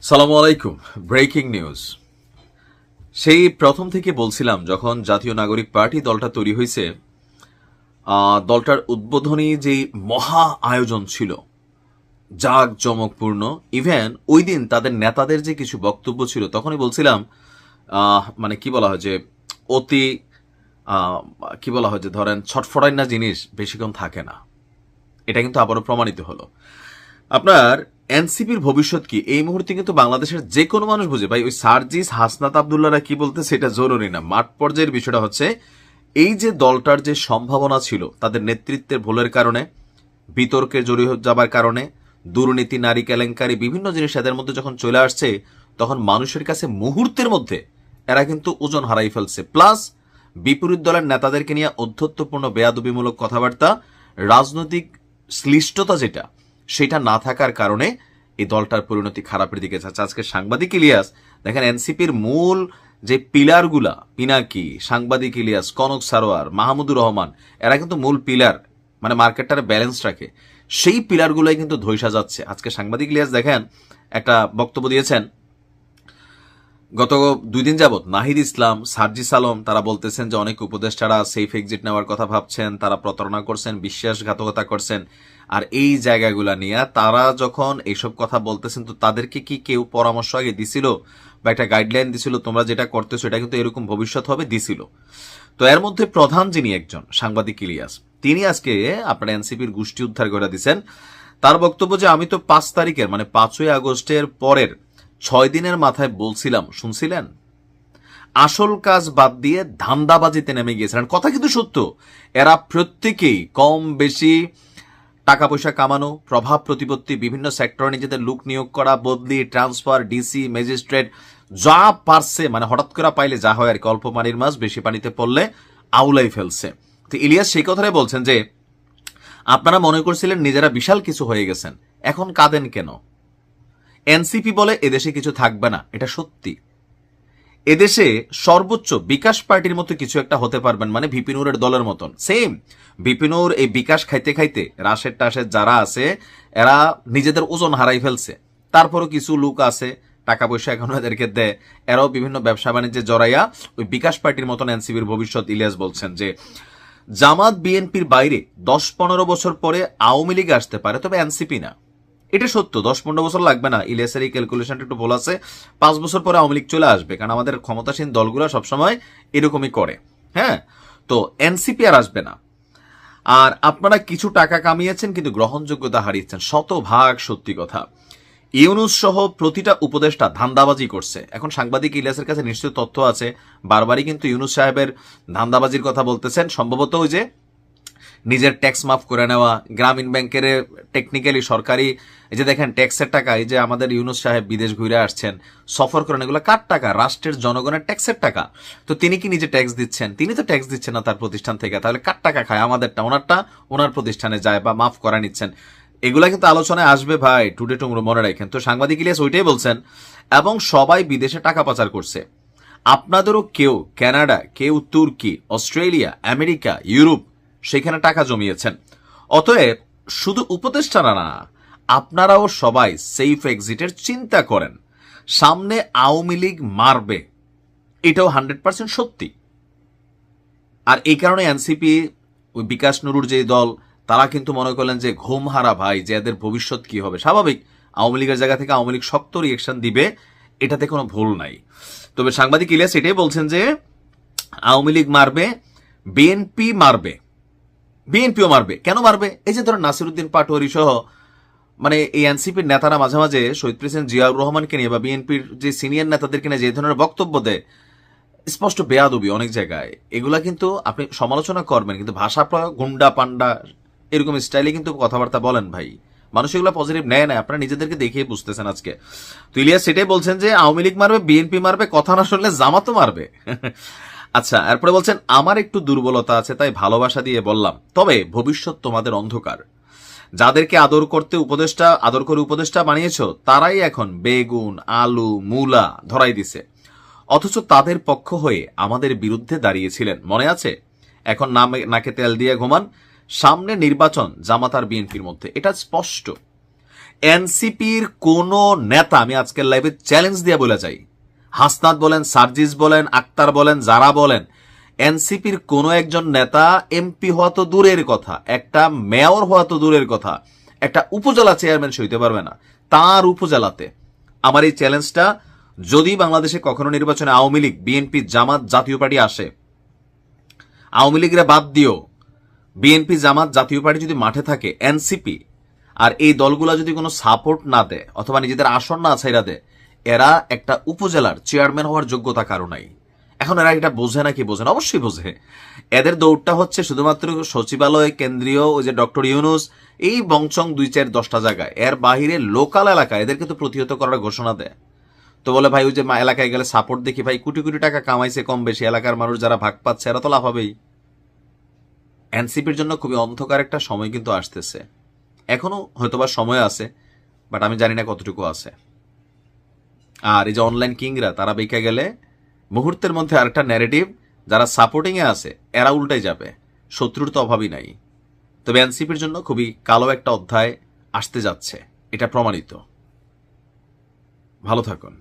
সালামু আলাইকুম। Breaking news. সেই প্রথম থেকে বলছিলাম, যখন জাতীয় নাগরিক পার্টি দলটা তৈরি হয়েছে, দলটার উদ্বোধনী যে মহা আয়োজন ছিল, জাঁকজমকপূর্ণ, ইভেন ওই দিন তাদের নেতাদের যে কিছু বক্তব্য ছিল, তখনই বলছিলাম মানে কি বলা হয় যে অতি কি বলা হয় যে ধরেন ছটফটাই না জিনিস বেশিক্ষণ থাকে না। এটা কিন্তু আবারও প্রমাণিত হলো। আপনার এনসিপির ভবিষ্যৎ কি এই মুহূর্তে কিন্তু বাংলাদেশের যে কোনো মানুষ বুঝে। ভাই, ওই সার্জিস হাসনাত আবদুল্লাহরা কি বলতে সেটা জরুরি না। মাঠ পর্যায়ের বিষয়টা হচ্ছে এই যে দলটার যে সম্ভাবনা ছিল, তাদের নেতৃত্বের ভুলের কারণে, বিতর্কে জড়িয়ে যাবার কারণে, দুর্নীতি, নারী কেলেঙ্কারি, বিভিন্ন জিনিস এদের মধ্যে যখন চলে আসছে, তখন মানুষের কাছে মুহূর্তের মধ্যে এরা কিন্তু ওজন হারাই ফেলছে। প্লাস বিপরীত দলের নেতাদেরকে নিয়ে অধ্যত্বপূর্ণ বেয়াদবিমূলক কথাবার্তা, রাজনৈতিক শ্লিষ্টতা যেটা, সেটা না থাকার কারণে এই দলটার পরিণতি খারাপের দিকে যাচ্ছে। আজকে সাংবাদিক ইলিয়াস দেখেন, এনসিপির মূল যে পিলারগুলা, পিনাকি, সাংবাদিক ইলিয়াস, কনক সারোয়ার, মাহমুদুর রহমান, এরা কিন্তু মূল পিলার, মানে মার্কেটটারে ব্যালেন্স রাখে। সেই পিলারগুলোই কিন্তু ধৈসা যাচ্ছে। আজকে সাংবাদিক ইলিয়াস দেখেন একটা বক্তব্য দিয়েছেন, গত 2 দিন যাবৎ নাহিদ ইসলাম, সার্জিস আলম তারা বলতেছেন যে অনেক উপদেষ্টারা সেফ এক্সিট নেওয়ার কথা ভাবছেন, তারা প্রতারণা করছেন, বিশ্বাসঘাতকতা করছেন। আর এই জায়গাগুলা নিয়ে তারা যখন এইসব কথা বলতেছেন, তো তাদেরকে কি কেউ পরামর্শ আগে দিছিল বা একটা গাইডলাইন দিছিল, তোমরা যেটা করতেছো এটা কিন্তু এরকম ভবিষ্যৎ হবে, দিছিল? তো এর মধ্যে প্রধান যিনি একজন সাংবাদিক ইলিয়াস, তিনি আজকে আপনার এনসিপির গোষ্ঠী উদ্ধার করে দিচ্ছেন। তার বক্তব্য যে আমি তো 5 তারিখের মানে 5ই আগস্টের পরের 6 দিনের মাথায় বলছিলাম, শুনছিলেন? আসল কাজ বাদ দিয়ে ধান্দাবাজিতে নেমে গিয়েছিলেন। কথা কিন্তু সত্য। এরা প্রত্যেকেই কম বেশি টাকা পয়সা কামানো, প্রভাব প্রতিপত্তি, বিভিন্ন সেক্টরে নিজেদের লোক নিয়োগ করা, বদলি, ট্রান্সফার, ডিসি, ম্যাজিস্ট্রেট, যা পারছে, মানে হঠাৎ করে পাইলে যা হয় আর কি, অল্প পানির মাছ বেশি পানিতে পড়লে আউলাই ফেলছে। তো ইলিয়াস সেই কথাটাই বলছেন যে আপনারা মনে করছিলেন নিজেরা বিশাল কিছু হয়ে গেছেন, এখন কাঁদেন কেন? এনসিপি বলে এদেশে কিছু থাকবে না, এটা সত্যি। এদেশে সর্বোচ্চ বিকাশ পার্টির মতো কিছু একটা হতে পারবেন, মানে ভিপিনুরের দলের মতন। সেম ভিপিনুর এই বিকাশ খাইতে খাইতে রাশের টাশের যারা আছে, এরা নিজেদের ওজন হারাই ফেলছে। তারপরও কিছু লোক আছে, টাকা পয়সা এখন এদেরকে দেয়, এরাও বিভিন্ন ব্যবসা বাণিজ্যে জড়াইয়া ওই বিকাশ পার্টির মতন এনসিপির ভবিষ্যৎ। ইলিয়াস বলছেন যে জামাত বিএনপির বাইরে 10-15 বছর পরে আওয়ামী লীগ আসতে পারে, তবে এনসিপি না। এটা সত্য, 10-15 বছর লাগবে না। ইলিয়াসের এই ক্যালকুলেশনটা একটু ভুল আছে। 5 বছর পরে আওয়ামী লীগ চলে আসবে, কারণ আমাদের ক্ষমতাসীন দলগুলো সবসময় এরকমই করে। হ্যাঁ, তো এনসিপি আর আসবে না। আর আপনারা কিছু টাকা কামিয়েছেন কিন্তু গ্রহণযোগ্যতা হারিয়েছেন, শতভাগ সত্যি কথা। ইউনুস সহ প্রতিটা উপদেষ্টা ধান্দাবাজি করছে। এখন সাংবাদিক ইলিয়াসের কাছে নিশ্চয় তথ্য আছে, বারবারই কিন্তু ইউনুস সাহেবের ধান্দাবাজির কথা বলতেছেন। সম্ভবত ওই যে নিজের ট্যাক্স মাফ করে নেওয়া, গ্রামীণ ব্যাংকের টেকনিক্যালি সরকারি, এই যে দেখেন ট্যাক্সের টাকা, এই যে আমাদের ইউনুস সাহেব বিদেশ ঘুরে আসছেন, সফর করেন, এগুলো কার টাকা? রাষ্ট্রের জনগণের ট্যাক্সের টাকা। তো তিনি কি নিজে ট্যাক্স দিচ্ছেন? তিনি তো ট্যাক্স দিচ্ছেন না তার প্রতিষ্ঠান থেকে, তাহলে কার টাকা খায়? আমাদেরটা, ওনারটা ওনার প্রতিষ্ঠানে যায় বা মাফ করা নিচ্ছেন। এগুলা কিন্তু আলোচনায় আসবে ভাই, টুডে টুমরো, মনে রাখেন। তো সাংবাদিক ইলিয়াস ওইটাই বলছেন, এবং সবাই বিদেশে টাকা পাচার করছে। আপনাদেরও কেউ কানাডা, কেউ তুর্কি, অস্ট্রেলিয়া, আমেরিকা, ইউরোপ, সেখানে টাকা জমিয়েছেন। অতএব শুধু উপদেষ্টারা না, আপনারাও সবাই সেফ এক্সিটের চিন্তা করেন। সামনে আওয়ামী লীগ মারবে, এটাও 100% সত্যি। আর এই কারণে এনসিপি, ওই বিকাশ নুরুর যে দল, তারা কিন্তু মনে করলেন যে ঘুম হারা ভাই, যে এদের ভবিষ্যৎ কি হবে। স্বাভাবিক, আওয়ামী লীগের জায়গা থেকে আওয়ামী লীগ শক্ত রিয়েকশন দিবে, এটাতে কোনো ভুল নাই। তবে সাংবাদিক ইলিয়াস এটাই বলছেন যে আওয়ামী লীগ মারবে, বিএনপি মারবে, বিএনপিও মারবে। কেন মারবে? এই যে ধরেন নাসিরউদ্দিন পাটোয়ারি সহ, মানে এই এনসিপির নেতারা মাঝে মাঝে শহীদ প্রেসিডেন্ট জিয়াউর রহমানকে নিয়ে বা বিএনপির যে সিনিয়র নেতাদেরকে নিয়ে যে ধরনের বক্তব্য দেয়, স্পষ্ট বেয়াদবি অনেক জায়গায়। এগুলা কিন্তু আপনি সমালোচনা করবেন, কিন্তু ভাষা প্রয়োগ গুন্ডা পান্ডা এরকম স্টাইলে কিন্তু কথাবার্তা বলেন ভাই, মানুষ এগুলো পজিটিভ নেয় না। আপনারা নিজেদেরকে দেখিয়ে বুঝতেছেন আজকে। তো ইলিয়াস সেটাই বলছেন যে আওয়ামী লীগ মারবে, বিএনপি মারবে, কথা না শুনলে জামাতও মারবে। আচ্ছা, এরপরে বলছেন আমার একটু দুর্বলতা আছে, তাই ভালোবাসা দিয়ে বললাম, তবে ভবিষ্যৎ তোমাদের অন্ধকার। যাদেরকে আদর করে উপদেষ্টা বানিয়েছ, তারাই এখন বেগুন, আলু, মূলা ধরাই দিছে। অথচ তাদের পক্ষ হয়ে আমাদের বিরুদ্ধে দাঁড়িয়েছিলেন, মনে আছে? এখন নাকে তেল দিয়ে ঘুমান। সামনে নির্বাচন জামাত আর বিএনপির মধ্যে, এটা স্পষ্ট। এনসিপির কোন নেতা, আমি আজকের লাইভে চ্যালেঞ্জ দিয়ে বলে যাই, হাসনাত বলেন, সার্জিস বলেন, আক্তার বলেন, যারা বলেন, এনসিপির কোন একজন নেতা এমপি হওয়া তো দূরের কথা, একটা মেয়র হওয়া তো দূরের কথা, একটা উপজেলা চেয়ারম্যান হইতে পারবে না তার উপজেলাতে। আমার এই চ্যালেঞ্জটা, যদি বাংলাদেশে কখনো নির্বাচনে আওয়ামী লীগ, বিএনপি, জামাত, জাতীয় পার্টি আসে, আওয়ামী লীগরা বাদ দিও, বিএনপি, জামাত, জাতীয় পার্টি যদি মাঠে থাকে, এনসিপি আর এই দলগুলা যদি কোনো সাপোর্ট না দেয় অথবা নিজেদের আসন না ছাইরা দেয়, এরা একটা উপজেলার চেয়ারম্যান হওয়ার যোগ্যতা কারো নাই। এখন এরা এটা বোঝে নাকি বোঝে না? অবশ্যই বোঝে। এদের দৌড়টা হচ্ছে শুধুমাত্র সচিবালয়, কেন্দ্রীয় ওই যে ডক্টর ইউনুস, এই বংচং 2-4-10টা জায়গায়, এর বাহিরে লোকাল এলাকা এদেরকে তো প্রতিহত করার ঘোষণা দেয়। তো বলে ভাই ওই যে এলাকায় গেলে সাপোর্ট দেখি, ভাই কোটি কোটি টাকা কামাইছে কম বেশি, এলাকার মানুষ যারা ভাগ পাচ্ছে এরা তো লাফাবেই। এনসিপির জন্য খুবই অন্ধকার একটা সময় কিন্তু আসতেছে। এখনো হয়তোবা সময় আছে, বাট আমি জানি না কতটুকু আছে। আর এই যে অনলাইন কিংরা, তারা বেঁকে গেলে মুহূর্তের মধ্যে আরেকটা ন্যারেটিভ, যারা সাপোর্টিং এ আছে এরা উল্টাই যাবে। শত্রুর তো অভাবই নাই। তবে এনসিপির জন্য খুবই কালো একটা অধ্যায় আসতে যাচ্ছে, এটা প্রমাণিত। ভালো থাকুন।